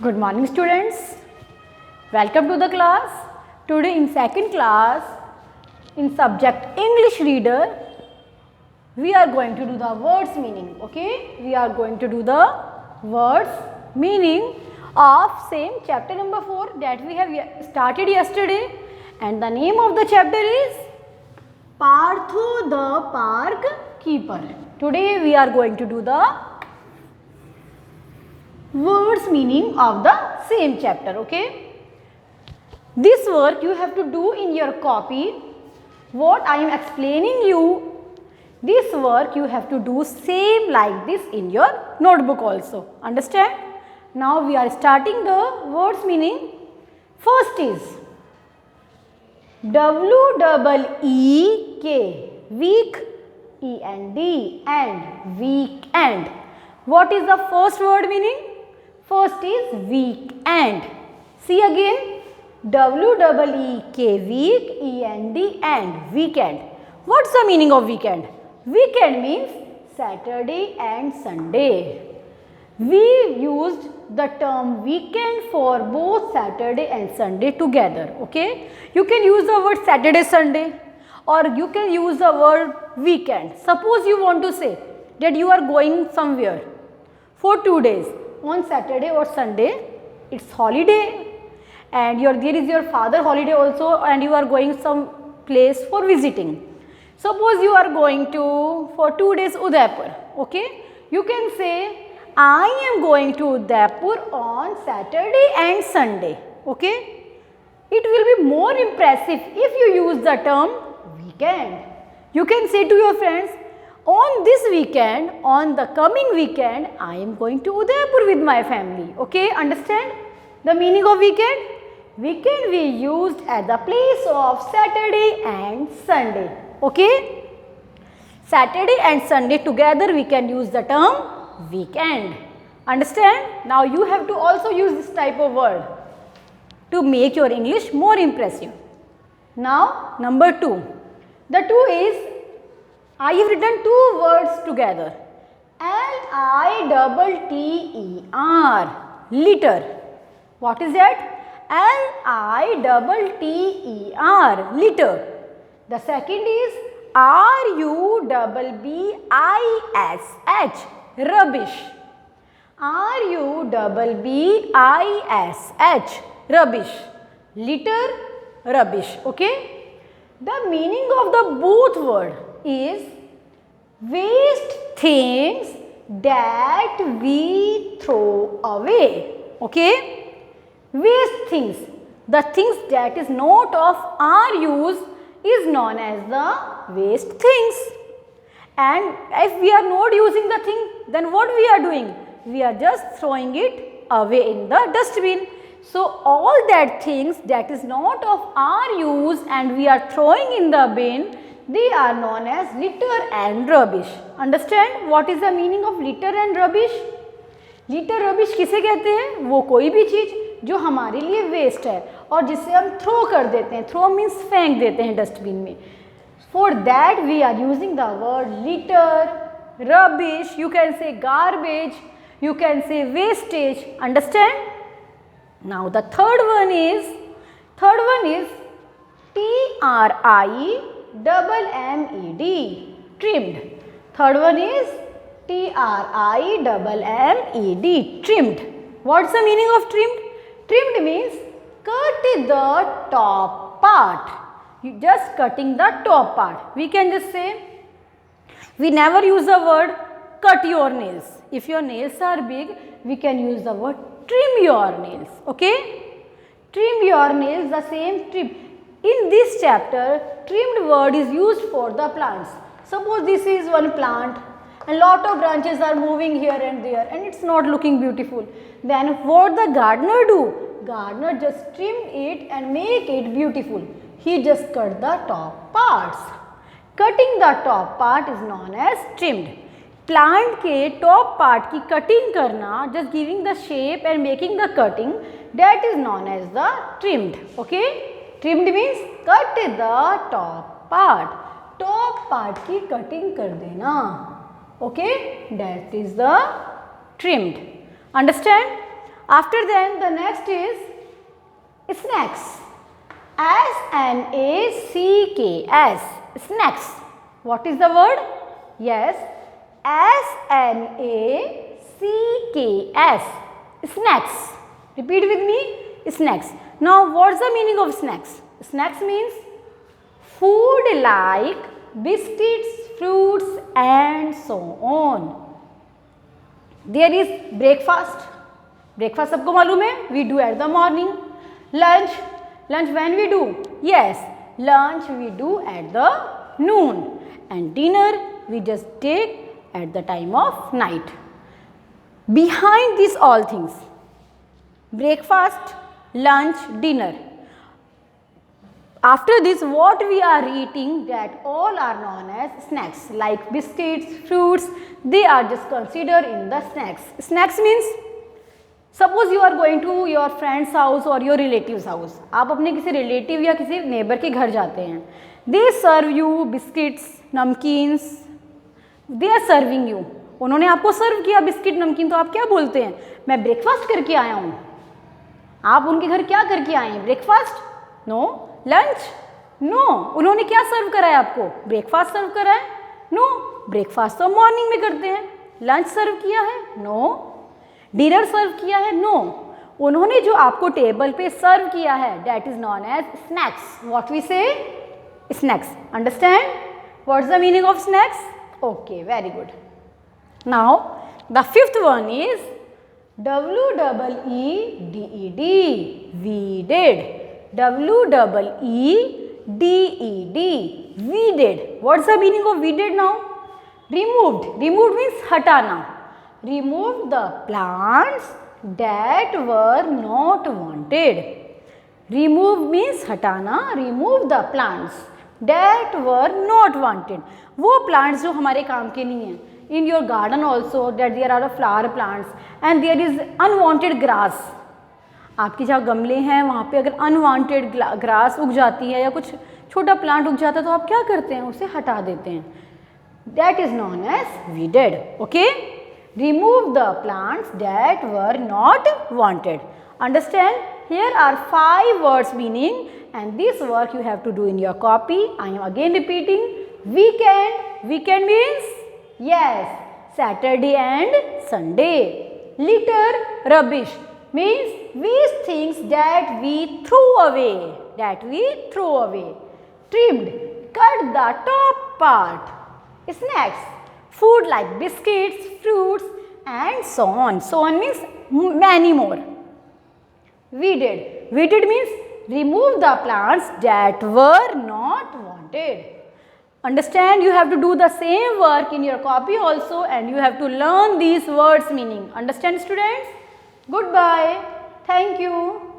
Good morning students. Welcome to the class. Today in second class in subject English reader we are going to do the words meaning. Okay, we are going to do the words meaning of same chapter number 4 that we have started yesterday, and the name of the chapter is Partho the Park Keeper. Today we are going to do the words meaning of the same chapter. Okay, this work you have to do in your copy. What I am explaining you, this work you have to do same like this in your notebook also. Understand? Now we are starting the words meaning. First is WEEK, week, END, and weekend. What is the first word meaning? First is weekend. See again, WEEK, week, END, and weekend. What's the meaning of weekend? Weekend means Saturday and Sunday. We used the term weekend for both Saturday and Sunday together. Okay, you can use the word Saturday, Sunday, or you can use the word weekend. Suppose you want to say that you are going somewhere for 2 days, on Saturday or Sunday, it's holiday, and there is your father holiday also, and you are going some place for visiting. Suppose you are going to for 2 days Udaipur. Okay, you can say I am going to Udaipur on Saturday and Sunday. Okay, it will be more impressive if you use the term weekend. You can say to your friends, on this weekend, on the coming weekend, I am going to Udaipur with my family. Okay, understand the meaning of weekend? Weekend we used at the place of Saturday and Sunday. Okay, Saturday and Sunday together we can use the term weekend. Understand? Now you have to also use this type of word to make your English more impressive. Now number 2. The 2 is, I have written 2 words together. LITTER, litter. What is that? LITTER, litter. The second is RUBBISH, rubbish. RUBBISH, rubbish. Litter, rubbish. Okay. The meaning of the both word is waste things that we throw away. Okay. Waste things, the things that is not of our use is known as the waste things. And if we are not using the thing, then what we are doing? We are just throwing it away in the dustbin. So all that things that is not of our use and we are throwing in the bin, they are known as litter and rubbish. Understand what is the meaning of litter and rubbish? Litre rubbish किसे कहते हैं? वो कोई भी चीज़ जो हमारे लिए waste है और जिसे हम थ्रो कर देते हैं. थ्रो मीन्स फेंक देते हैं डस्टबिन में. For that we are using the word litter, rubbish, you can say garbage, you can say wastage. Understand? Now the third one is TRIMMED, trimmed. Third one is TRIMMED, trimmed. What's the meaning of trimmed? Trimmed means cut the top part. You just cutting the top part. We can just say, we never use the word cut your nails. If your nails are big, we can use the word trim your nails. Okay? Trim your nails, the same trim. In this chapter, trimmed word is used for the plants. Suppose this is one plant and lot of branches are moving here and there and it's not looking beautiful. Then what the gardener do? Gardener just trim it and make it beautiful. He just cut the top parts. Cutting the top part is known as trimmed. Plant के top part की cutting करना, just giving the shape and making the cutting, that is known as the trimmed. Okay? Trimmed means cut the top part. Top part की cutting कर देना. Okay, that is the trimmed. Understand? After then, the next is snacks. S-N-A-C-K-S. Snacks. What is the word? Yes, S-N-A-C-K-S. Snacks. Repeat with me. Snacks. Now, what's the meaning of snacks? Snacks means food like biscuits, fruits, and so on. There is breakfast. Breakfast सबको मालूम है? We do at the morning. Lunch. Lunch when we do? Yes, lunch we do at the noon. And dinner we just take at the time of night. Behind these all things, breakfast, lunch, dinner. After this, what we are eating, that all are known as snacks, like biscuits, fruits, they are just considered in the snacks. Snacks means, suppose you are going to your friend's house or your relative's house. आप अपने किसी relative या किसी neighbor के घर जाते हैं. They serve you biscuits, namkeens. They are serving you. उन्होंने आपको सर्व किया बिस्किट नमकीन, तो आप क्या बोलते हैं? मैं ब्रेकफास्ट करके आया हूँ. आप उनके घर क्या करके आए हैं? ब्रेकफास्ट? नो. लंच? नो. उन्होंने क्या सर्व कराया आपको? ब्रेकफास्ट सर्व कराया? नो. ब्रेकफास्ट तो मॉर्निंग में करते हैं. लंच सर्व किया है? नो. डिनर सर्व किया है? नो. उन्होंने जो आपको टेबल पे सर्व किया है, that is known as snacks. What we say? Snacks. Understand what's the meaning of snacks? Okay, very good. Now the fifth one is WEEDED. weeded. WEEDED. weeded. What's the meaning of weeded now? Removed. Removed means hatana. Remove the plants that were not wanted. Remove means hatana. Remove the plants that were not wanted. वो plants जो हमारे काम के नहीं हैं. In your garden also that there are flower plants and there is unwanted grass. आपके जहाँ गमले हैं वहाँ पे अगर unwanted grass उग जाती है या कुछ छोटा प्लांट उग जाता है तो आप क्या करते हैं? उसे हटा देते हैं. That is known as weeded. Okay? Remove the plants that were not wanted. Understand? Here are 5 words meaning, and this work you have to do in your copy. I am again repeating. Weekend. Weekend means, yes, Saturday and Sunday. Litter, rubbish, means waste things that we throw away. That we throw away. Trimmed, cut the top part. Snacks, food like biscuits, fruits, and so on. So on means many more. Weeded. Weeded means remove the plants that were not wanted. Understand? You have to do the same work in your copy also, and you have to learn these words meaning. Understand, students? Goodbye. Thank you.